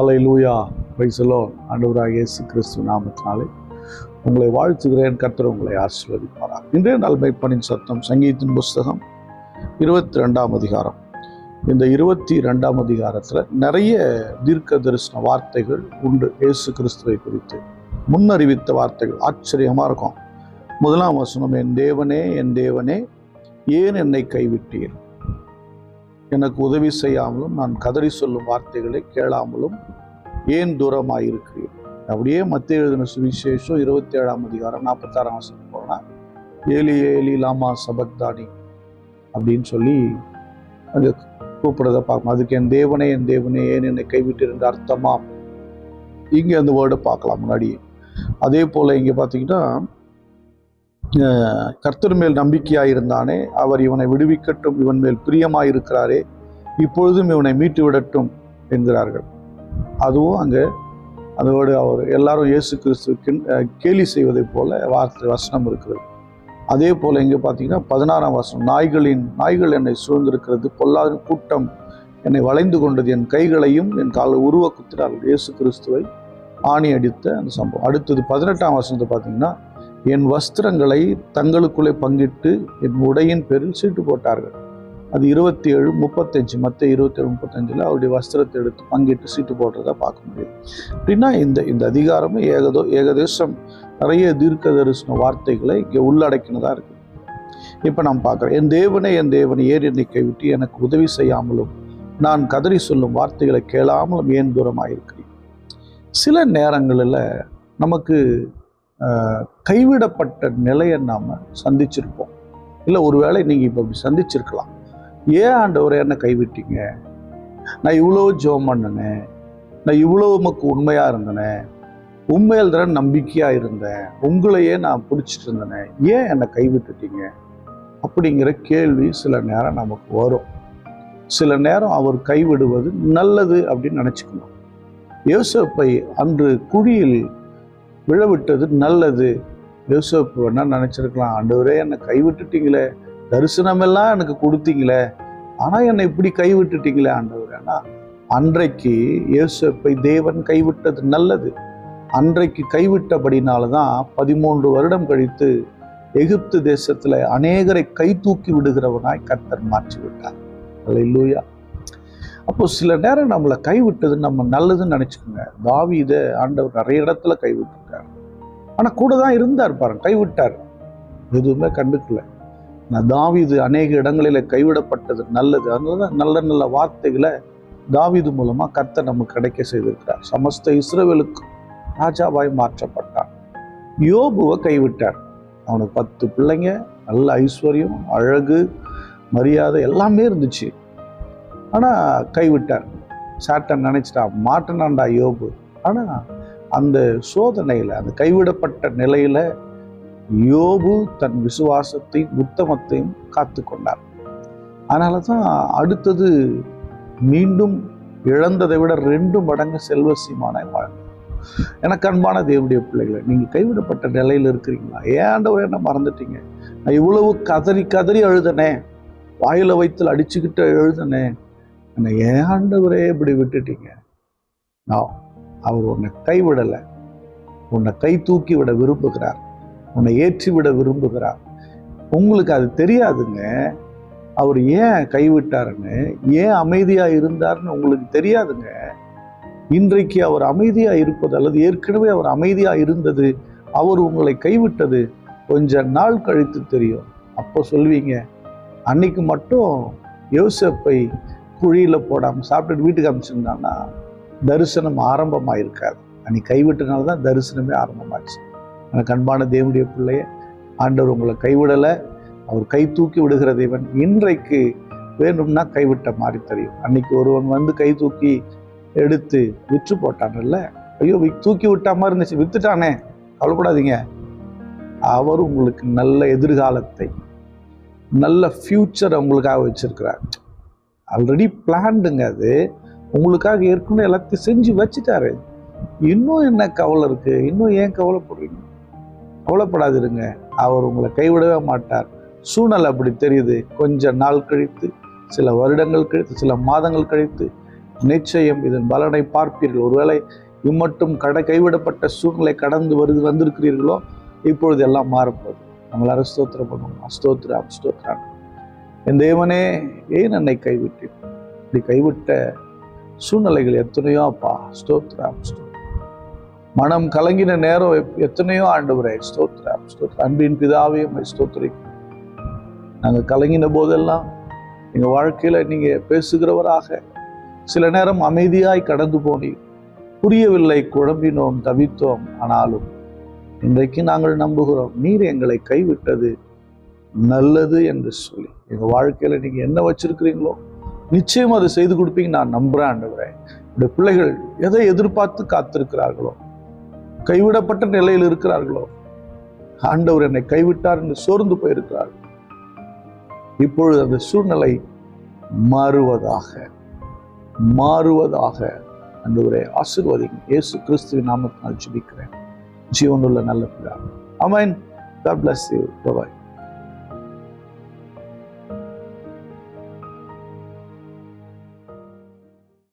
Hallelujah, praise the Lord. ஆண்டவராகிய இயேசு கிறிஸ்து நாமத்தினாலே உங்களை வாழ்த்துகிறேன். கர்த்தர் உங்களை ஆசீர்வதிப்பாராக. இன்றைய நாள் மெய்ப்பனின் சத்தம் சங்கீதத்தின் புஸ்தகம் 22ஆம் அதிகாரம். இந்த 22ஆம் அதிகாரத்தில் நிறைய தீர்க்க தரிசன வார்த்தைகள் உண்டு. இயேசு கிறிஸ்துவை குறித்து முன்னறிவித்த வார்த்தைகள் ஆச்சரியமாக இருக்கும். முதலாம் வசனம், என் தேவனே, என் தேவனே, ஏன் என்னை கைவிட்டீர்? எனக்கு உதவி செய்யாமலும் நான் கதறி சொல்லும் வார்த்தைகளை கேளாமலும் ஏன் தூரமாயிருக்கிறீர்? அப்படியே மத்தேயு எழுதின சுவிசேஷம் 27ஆம் அதிகாரம் 46ஆம் வசனம் போனால், ஏலி ஏலி லாமா சபக்தானி அப்படின்னு சொல்லி அங்கே கூப்பிடுறத பார்க்கணும். அதுக்கு என் தேவனே, என் தேவனே, ஏன் என்னை கைவிட்டீர் என்ற அர்த்தமா இங்கே அந்த வேர்டை பார்க்கலாம் முன்னாடியே. அதே போல் இங்கே பார்த்தீங்கன்னா, கர்த்தர் மேல் நம்பிக்கையாயிருந்தானே, அவர் இவனை விடுவிக்கட்டும், இவன் மேல் பிரியமாயிருக்கிறாரே, இப்பொழுதும் இவனை மீட்டு விடட்டும் என்கிறார்கள். அதுவும் அங்கே அதோடு அவர் எல்லாரும் இயேசு கிறிஸ்துவுக்கு கேலி செய்வதை போல வசனம் இருக்கிறது. அதே போல் இங்கே பார்த்தீங்கன்னா 16ஆம் வசனம், நாய்கள் என்னை சூழ்ந்திருக்கிறது, பொல்லாத கூட்டம் என்னை வளைந்து கொண்டது, என் கைகளையும் என் காலை உருவ குத்தினார்கள். இயேசு கிறிஸ்துவை ஆணி அடித்த அந்த சம்பவம். அடுத்தது 18ஆம் வசனத்தை பார்த்தீங்கன்னா, என் வஸ்திரங்களை தங்களுக்குள்ளே பங்கிட்டு என் உடையின் பேரில் சீட்டு போட்டார்கள். அது 27:35 மத்தேயு 27:35 அவருடைய வஸ்திரத்தை எடுத்து பங்கிட்டு சீட்டு போடுறதா பார்க்க முடியும். அப்படின்னா இந்த அதிகாரமே ஏகதேசம் நிறைய தீர்க்க தரிசன வார்த்தைகளை இங்கே உள்ளடக்கினதாக இருக்கு. இப்போ நாம் பார்க்குறோம், என் தேவனே, என் தேவனை, ஏன் என்னை கைவிட்டு எனக்கு உதவி செய்யாமலும் நான் கதறி சொல்லும் வார்த்தைகளை கேளாமலும் ஏன் தூரமாயிருக்கிறேன்? சில நேரங்களில் நமக்கு கைவிடப்பட்ட நிலையை நாம் சந்திச்சிருப்போம். இல்லை, ஒருவேளை நீங்கள் இப்போ அப்படி சந்திச்சிருக்கலாம். ஏன் ஆண்டவரே என்னை கைவிட்டீங்க? நான் இவ்வளோ ஜெபம் பண்ணினேன், நான் இவ்வளோ உமக்கு உண்மையாக இருந்தேன், உண்மையில் தானே நம்பிக்கையாக இருந்தேன், உங்களையே நான் பிடிச்சிட்டு இருந்தேனே, ஏன் என்னை கைவிட்டுட்டீங்க அப்படிங்கிற கேள்வி சில நேரம் நமக்கு வரும். சில நேரம் அவர் கைவிடுவது நல்லது அப்படின்னு நினச்சிக்கணும். யோசேப்பை அன்று குழியில் விழவிட்டது நல்லது. யோசேப்பு என்ன நினச்சிருக்கலாம், ஆண்டவரே என்னை கைவிட்டுட்டீங்களே, தரிசனமெல்லாம் எனக்கு கொடுத்தீங்களே, ஆனால் என்னை இப்படி கைவிட்டுட்டீங்களே ஆண்டவரே. ஆனால் அன்றைக்கு யோசேப்பை தேவன் கைவிட்டது நல்லது. அன்றைக்கு கைவிட்டபடினால தான் 13 வருடம் கழித்து எகிப்து தேசத்தில் அநேகரை கை தூக்கி விடுகிறவனாய் கர்த்தர் மாற்றி விட்டார். அல்லேலூயா. அப்போ சில நேரம் நம்மளை கைவிட்டது நம்ம நல்லதுன்னு நினச்சிக்கோங்க. தாவீதை ஆண்டவர் நிறைய இடத்துல கைவிட்டுட்டார், ஆனால் கூட தான் இருந்தார் பாருங்க, கைவிட்டார், எதுவுமே கண்டுக்கல. தாவீது அநேக இடங்களில் கைவிடப்பட்டது நல்லது. அதனால தான் நல்ல நல்ல வார்த்தைகளை தாவீது மூலமாக கர்த்தர் நமக்கு கிடைக்க செய்திருக்கிறார். சமஸ்த இஸ்ரவேலுக்கு ராஜாவாய் மாற்றப்பட்டான். யோபுவை கைவிட்டார். அவனுக்கு 10 பிள்ளைங்க, நல்ல ஐஸ்வர்யம், அழகு, மரியாதை எல்லாமே இருந்துச்சு, ஆனால் கைவிட்டார். சாட்டன் நினைச்சிட்டான், மாட்டினான்டா யோபு. ஆனால் அந்த சோதனையில், அந்த கைவிடப்பட்ட நிலையில் யோபு தன் விசுவாசத்தையும் உத்தமத்தையும் காத்து கொண்டார். அதனால தான் அடுத்தது மீண்டும் இழந்ததை விட 2 மடங்கு செல்வசீமான வாழ்ந்தார். எனக்கு அன்பான தேவனுடைய பிள்ளைகளை, நீங்கள் கைவிடப்பட்ட நிலையில் இருக்கிறீங்களா? ஏன் ஆண்டவரே என்ன மறந்துட்டீங்க? நான் இவ்வளவு கதறி கதறி அழுதனே, வாயில வயிற்றில் அடிச்சுக்கிட்டு எழுதுனே, என்னை ஏன் ஆண்டவரே இப்படி விட்டுட்டீங்க? நான் அவர் உன்னை கைவிடலை, உன்னை கை தூக்கி விட விரும்புகிறார், உன்னை ஏற்றி விட விரும்புகிறார். உங்களுக்கு அது தெரியாதுங்க. அவர் ஏன் கைவிட்டாருன்னு, ஏன் அமைதியாக இருந்தார்னு உங்களுக்கு தெரியாதுங்க. இன்றைக்கு அவர் அமைதியாக இருப்பது, அல்லது ஏற்கனவே அவர் அமைதியாக இருந்தது, அவர் உங்களை கைவிட்டது கொஞ்ச நாள் கழித்து தெரியும். அப்போ சொல்வீங்க, அன்னைக்கு மட்டும் யோசேப்பை குழியில் போடாமல் சாப்பிட்டுட்டு வீட்டுக்கு அமைச்சிருந்தாங்கன்னா தரிசனம் ஆரம்பமாக இருக்காது. அன்னைக்கு கைவிட்டனால தான் தரிசனமே ஆரம்பமாச்சு. எனக்கு அன்பான தேவனுடைய பிள்ளைய, ஆண்டவர் உங்களை கைவிடலை, அவர் கை தூக்கி விடுகிற தேவன். இன்றைக்கு வேணும்னா கைவிட்ட மாதிரி தெரியும். அன்னைக்கு ஒருவன் வந்து கை தூக்கி எடுத்து விற்று போட்டான்ல, ஐயோ தூக்கி விட்டா மாதிரி இருந்துச்சு, வித்துட்டானே, கவலைப்படாதீங்க. அவர் உங்களுக்கு நல்ல எதிர்காலத்தை, நல்ல ஃபியூச்சரை உங்களுக்காக வச்சிருக்கிறார். ஆல்ரெடி பிளான்டுங்க. அது உங்களுக்காக ஏற்கனவே எல்லாத்தையும் செஞ்சு வச்சுட்டாரு. இன்னும் என்ன கவலை இருக்கு? இன்னும் ஏன் கவலைப்படுறீங்க? கவலைப்படாதிருங்க, அவர் உங்களை கைவிடவே மாட்டார். சூழ்நிலை அப்படி தெரியுது, கொஞ்ச நாள் கழித்து, சில வருடங்கள் கழித்து, சில மாதங்கள் கழித்து நிச்சயம் இதன் பலனை பார்ப்பீர்கள். ஒருவேளை இம்மட்டும் கைவிடப்பட்ட சூழ்நிலை கடந்து வந்திருக்கிறீர்களோ, இப்பொழுது எல்லாம் மாறப்போகுது. நம்மளால ஸ்தோத்திரம் பண்ணுவோம். ஸ்தோத்திரம், ஸ்தோத்திரம். என் தேவனே, ஏன் என்னை கைவிட்டேன்? இப்படி கைவிட்ட சூழ்நிலைகள் எத்தனையோ அப்பா. ஸ்தோத்திரம், ஸ்தோத்திரம். மனம் கலங்கின நேரம் எத்தனையோ ஆண்டவரே. ஸ்தோத்திரம், ஸ்தோத்திரம். அன்பின் பிதாவே உம்மை ஸ்தோத்திரிக்கிறோம். நாங்கள் கலங்கின போதெல்லாம் எங்கள் வாழ்க்கையில நீங்க பேசுகிறவராக, சில நேரம் அமைதியாய் கடந்து போனீர். புரியவில்லை, குழம்பினோம், தவித்தோம். ஆனாலும் இன்றைக்கு நாங்கள் நம்புகிறோம், நீர் எங்களை கைவிட்டது நல்லது என்று சொல்லி. எங்க வாழ்க்கையில நீங்க என்ன வச்சிருக்கிறீங்களோ நிச்சயம் அதை செய்து கொடுப்பீங்க நான் நம்புறேன் ஆண்டவரே. இந்த பிள்ளைகள் எதை எதிர்பார்த்து காத்திருக்கிறார்களோ, கைவிடப்பட்ட நிலையில் இருக்கிறார்களோ, ஆண்டவர் என்னை கைவிட்டார் என்று சோர்ந்து போயிருக்கிறார்கள். இப்பொழுது அந்த சூழ்நிலை மாறுவதாக ஆண்டவரே ஆசீர்வதிங்க. இயேசு கிறிஸ்துவின் நாமத்தினால் ஜெபிக்கிறேன், ஜீவனுள்ள நல்ல பிதாவே. ஆமென். God bless you. Bye bye.